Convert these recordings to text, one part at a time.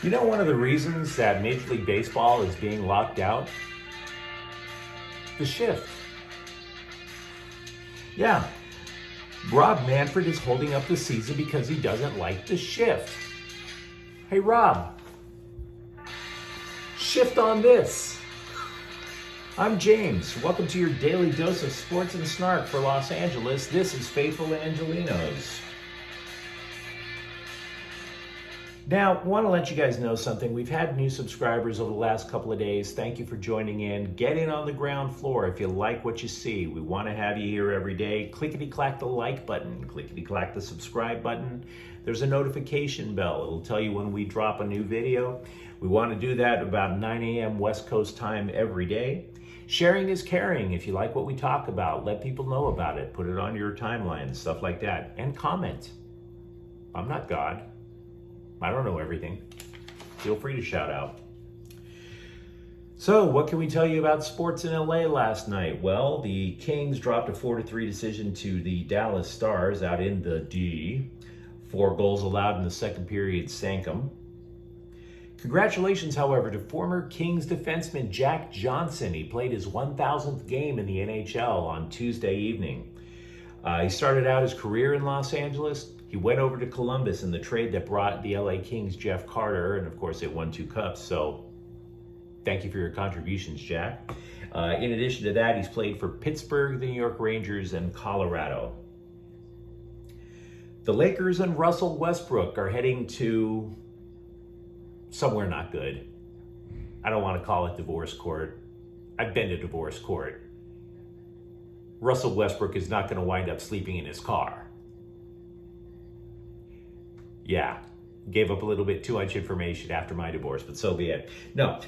You know one of the reasons that Major League Baseball is being locked out? The shift. Yeah, Rob Manfred is holding up the season because he doesn't like the shift. Hey Rob, shift on this. I'm James. Welcome to your daily dose of sports and snark for Los Angeles. This is Faithful Angelinos. Now, want to let you guys know something. We've had new subscribers over the last couple of days. Thank you for joining in. Get in on the ground floor if you like what you see. We want to have you here every day. Clickety-clack the like button. Clickety-clack the subscribe button. There's a notification bell. It'll tell you when we drop a new video. We want to do that about 9 a.m. West Coast time every day. Sharing is caring. If you like what we talk about, let people know about it. Put it on your timeline, stuff like that. And comment. I'm not God. I don't know everything. Feel free to shout out. So, what can we tell you about sports in LA last night? Well, the Kings dropped a 4-3 decision to the Dallas Stars out in the D. 4 goals allowed in the second period sank them. Congratulations, however, to former Kings defenseman Jack Johnson. He played his 1,000th game in the NHL on Tuesday evening. He started out his career in Los Angeles. He went over to Columbus in the trade that brought the LA Kings Jeff Carter, and of course it won 2 cups, so thank you for your contributions, Jack. In addition to that, he's played for Pittsburgh, the New York Rangers, and Colorado. The Lakers and Russell Westbrook are heading to somewhere not good. I don't want to call it divorce court. I've been to divorce court. Russell Westbrook is not going to wind up sleeping in his car. Yeah, gave up a little bit too much information after my divorce, but so be it. No,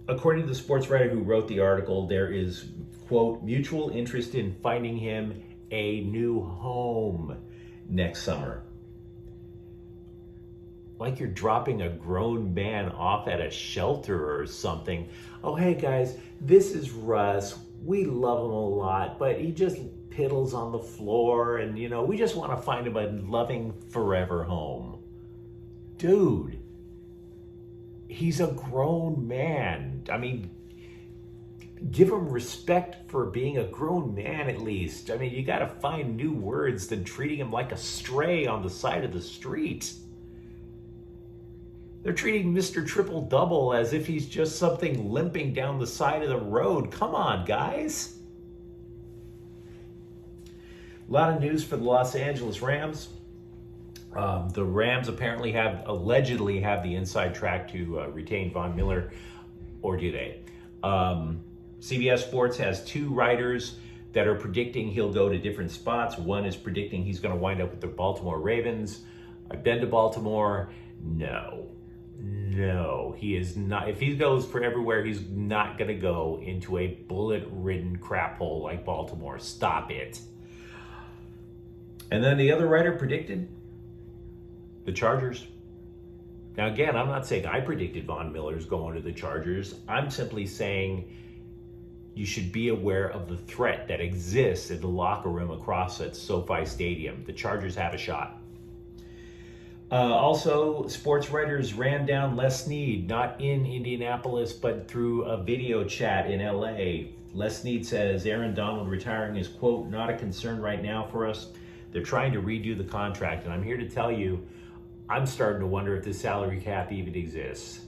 according to the sports writer who wrote the article, there is, quote, mutual interest in finding him a new home next summer. Like you're dropping a grown man off at a shelter or something. Oh, hey guys, this is Russ. We love him a lot, but he just piddles on the floor, and we just want to find him a loving forever home. Dude, he's a grown man. I mean, give him respect for being a grown man at least. I mean, you got to find new words than treating him like a stray on the side of the street. They're treating Mr. Triple Double as if he's just something limping down the side of the road. Come on, guys. A lot of news for the Los Angeles Rams. The Rams apparently allegedly have the inside track to retain Von Miller, or do they? CBS Sports has 2 writers that are predicting he'll go to different spots. One is predicting he's going to wind up with the Baltimore Ravens. I've been to Baltimore. No, he is not. If he goes for everywhere, he's not going to go into a bullet-ridden crap hole like Baltimore. Stop it. And then the other writer predicted the Chargers. Now, again, I'm not saying I predicted Von Miller's going to the Chargers. I'm simply saying you should be aware of the threat that exists in the locker room across at SoFi Stadium. The Chargers have a shot. Also, sports writers ran down Les Snead, not in Indianapolis, but through a video chat in LA. Les Snead says Aaron Donald retiring is, quote, not a concern right now for us. They're trying to redo the contract, and I'm here to tell you, I'm starting to wonder if the salary cap even exists.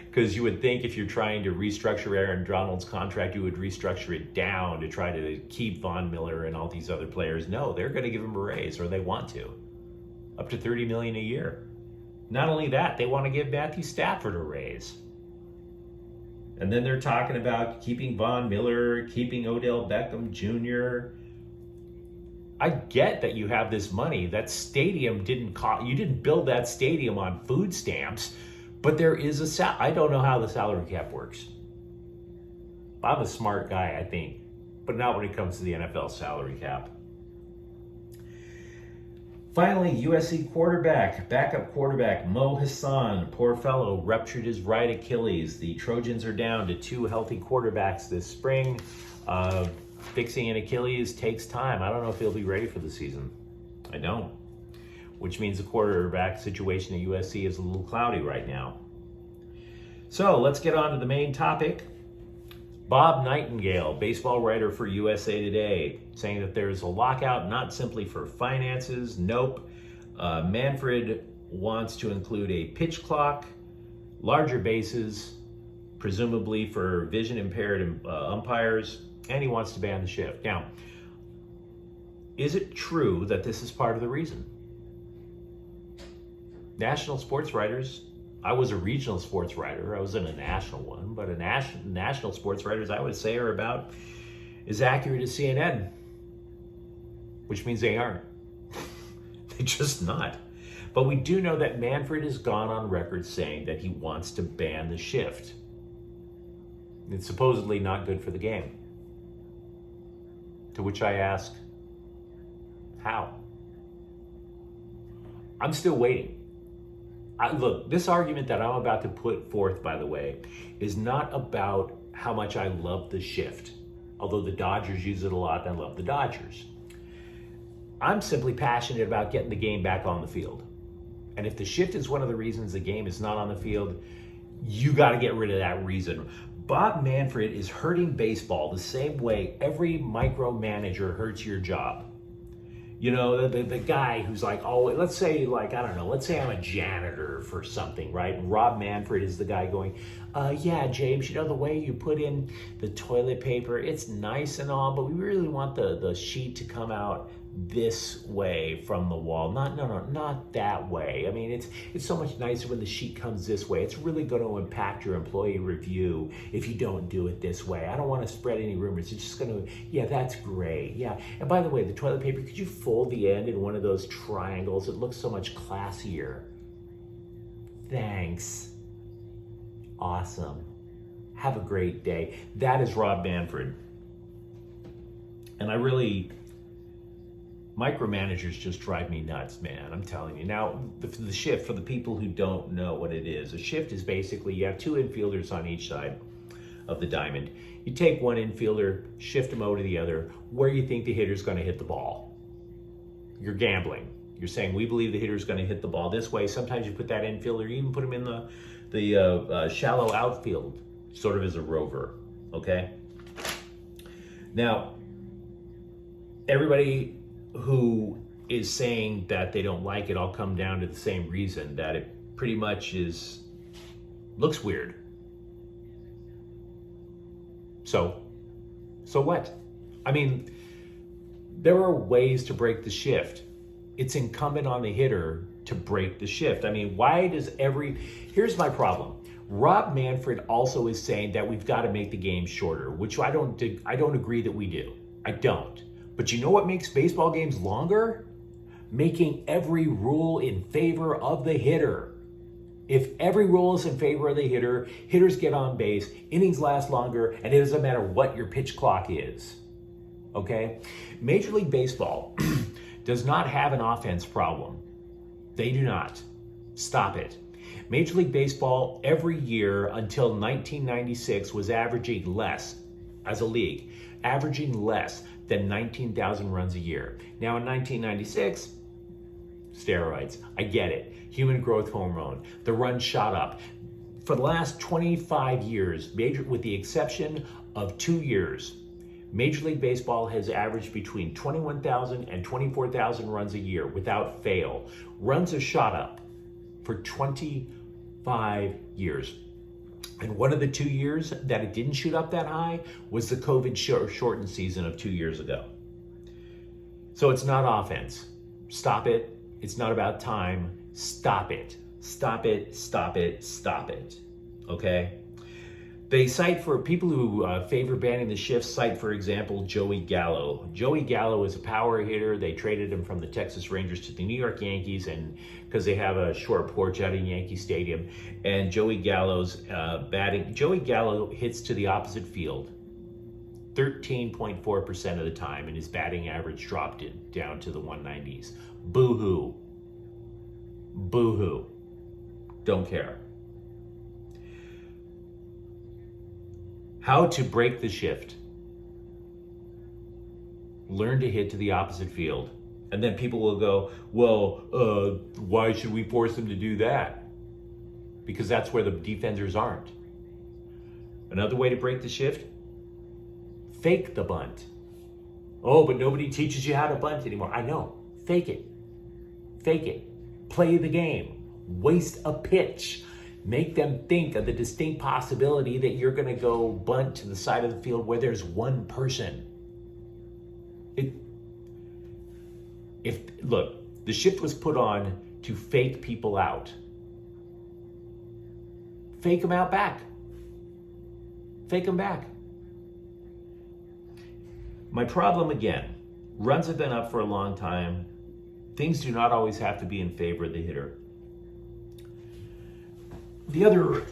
Because you would think if you're trying to restructure Aaron Donald's contract, you would restructure it down to try to keep Von Miller and all these other players. No, they're going to give him a raise, or they want to. Up to $30 million a year. Not only that, they want to give Matthew Stafford a raise. And then they're talking about keeping Von Miller, keeping Odell Beckham Jr. I get that you have this money. That stadium didn't cost, you didn't build that stadium on food stamps, but there is I don't know how the salary cap works. I'm a smart guy, I think, but not when it comes to the NFL salary cap. Finally, USC backup quarterback Mo Hassan, poor fellow, ruptured his right Achilles. The Trojans are down to 2 healthy quarterbacks this spring. Fixing an Achilles takes time. I don't know if he'll be ready for the season. I don't. which means the quarterback situation at USC is a little cloudy right now. So let's get on to the main topic. Bob Nightingale, baseball writer for USA Today, saying that there's a lockout not simply for finances. Nope. Manfred wants to include a pitch clock, larger bases, presumably for vision impaired umpires, and he wants to ban the shift. Now, is it true that this is part of the reason? National sports writers, I was a regional sports writer, I wasn't a national one, but national sports writers, I would say, are about as accurate as CNN, which means they aren't. They're just not. But we do know that Manfred has gone on record saying that he wants to ban the shift. It's supposedly not good for the game. To which I ask, how? I'm still waiting. Look, this argument that I'm about to put forth, by the way, is not about how much I love the shift. Although the Dodgers use it a lot, and I love the Dodgers. I'm simply passionate about getting the game back on the field. And if the shift is one of the reasons the game is not on the field, you got to get rid of that reason. Bob Manfred is hurting baseball the same way every micromanager hurts your job. You know, the guy who's like, oh, let's say, like, I don't know, let's say I'm a janitor for something, right? And Rob Manfred is the guy going, yeah, James, you know, the way you put in the toilet paper, it's nice and all, but we really want the sheet to come out this way from the wall. Not that way. I mean, it's so much nicer when the sheet comes this way. It's really going to impact your employee review if you don't do it this way. I don't want to spread any rumors. It's just going to, yeah, that's great. Yeah. And by the way, the toilet paper, could you fold the end in one of those triangles? It looks so much classier. Thanks. Awesome. Have a great day. That is Rob Manfred. And micromanagers just drive me nuts, man. I'm telling you. Now, the shift, for the people who don't know what it is, a shift is basically you have two infielders on each side of the diamond. You take one infielder, shift him over to the other, where you think the hitter's going to hit the ball. You're gambling. You're saying, we believe the hitter's going to hit the ball this way. Sometimes you put that infielder, you even put him in the shallow outfield, sort of as a rover, okay? Now, everybody who is saying that they don't like it all come down to the same reason, that it pretty much looks weird. So what? I mean, there are ways to break the shift. It's incumbent on the hitter to break the shift. I mean, here's my problem. Rob Manfred also is saying that we've got to make the game shorter, which I don't agree that we do. I don't. But you know what makes baseball games longer? Making every rule in favor of the hitter. If every rule is in favor of the hitter, hitters get on base, innings last longer, and it doesn't matter what your pitch clock is. Okay? Major League Baseball does not have an offense problem. They do not. Stop it. Major League Baseball every year until 1996 was averaging less, as a league, averaging less than 19,000 runs a year. Now in 1996, steroids, I get it. Human growth hormone, the run shot up. For the last 25 years, with the exception of 2 years, Major League Baseball has averaged between 21,000 and 24,000 runs a year without fail. Runs have shot up for 25 years. And one of the 2 years that it didn't shoot up that high was the COVID shortened season of 2 years ago. So it's not offense. Stop it. It's not about time. Stop it. Stop it. Stop it. Stop it. Okay? They cite, for people who favor banning the shift, cite, for example, Joey Gallo. Joey Gallo is a power hitter. They traded him from the Texas Rangers to the New York Yankees, and because they have a short porch out in Yankee Stadium. And Joey Gallo's Joey Gallo hits to the opposite field 13.4% of the time, and his batting average dropped it down to the 190s. Boo-hoo. Boo-hoo. Don't care. How to break the shift. Learn to hit to the opposite field And then people will go, well, why should we force them to do that? Because that's where the defenders aren't. Another way to break the shift, fake the bunt. Oh, but nobody teaches you how to bunt anymore. I know, fake it. Fake it. Play the game. Waste a pitch. Make them think of the distinct possibility that you're going to go bunt to the side of the field where there's one person. Look, the shift was put on to fake people out. Fake them out back. Fake them back. My problem again, runs have been up for a long time. Things do not always have to be in favor of the hitter. The other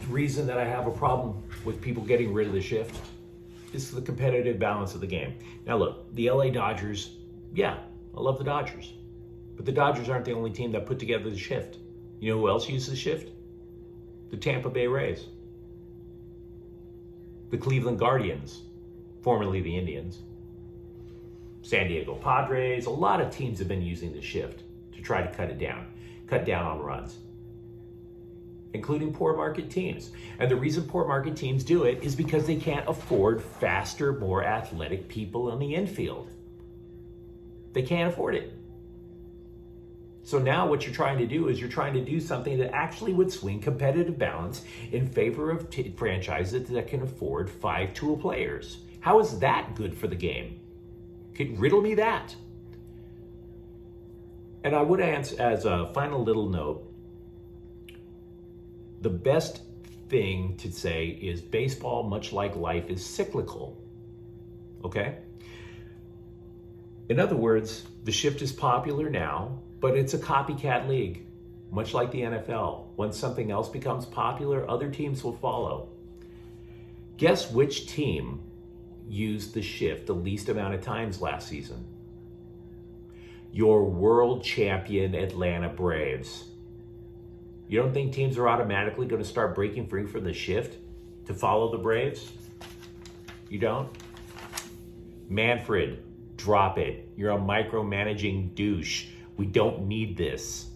reason that I have a problem with people getting rid of the shift is the competitive balance of the game. Now look, the LA Dodgers, yeah, I love the Dodgers. But the Dodgers aren't the only team that put together the shift. You know who else uses the shift? The Tampa Bay Rays. The Cleveland Guardians, formerly the Indians. San Diego Padres, a lot of teams have been using the shift to try to cut down on runs, including poor market teams. And the reason poor market teams do it is because they can't afford faster, more athletic people in the infield. They can't afford it. So now what you're trying to do is you're trying to do something that actually would swing competitive balance in favor of franchises that can afford 5 tool players. How is that good for the game? Could riddle me that. And I would answer, as a final little note, the best thing to say is baseball, much like life, is cyclical. Okay? In other words, the shift is popular now, but it's a copycat league, much like the NFL. Once something else becomes popular, other teams will follow. Guess which team used the shift the least amount of times last season? Your world champion Atlanta Braves. You don't think teams are automatically going to start breaking free from the shift to follow the Braves? You don't? Manfred, drop it. You're a micromanaging douche. We don't need this.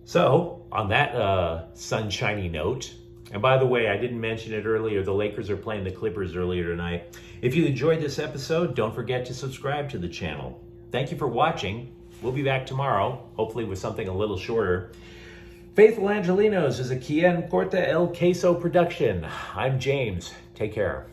So, on that sunshiny note, and by the way, I didn't mention it earlier, the Lakers are playing the Clippers earlier tonight. If you enjoyed this episode, don't forget to subscribe to the channel. Thank you for watching. We'll be back tomorrow, hopefully with something a little shorter. Faithful Angelinos is a Quien Corta El Queso production. I'm James. Take care.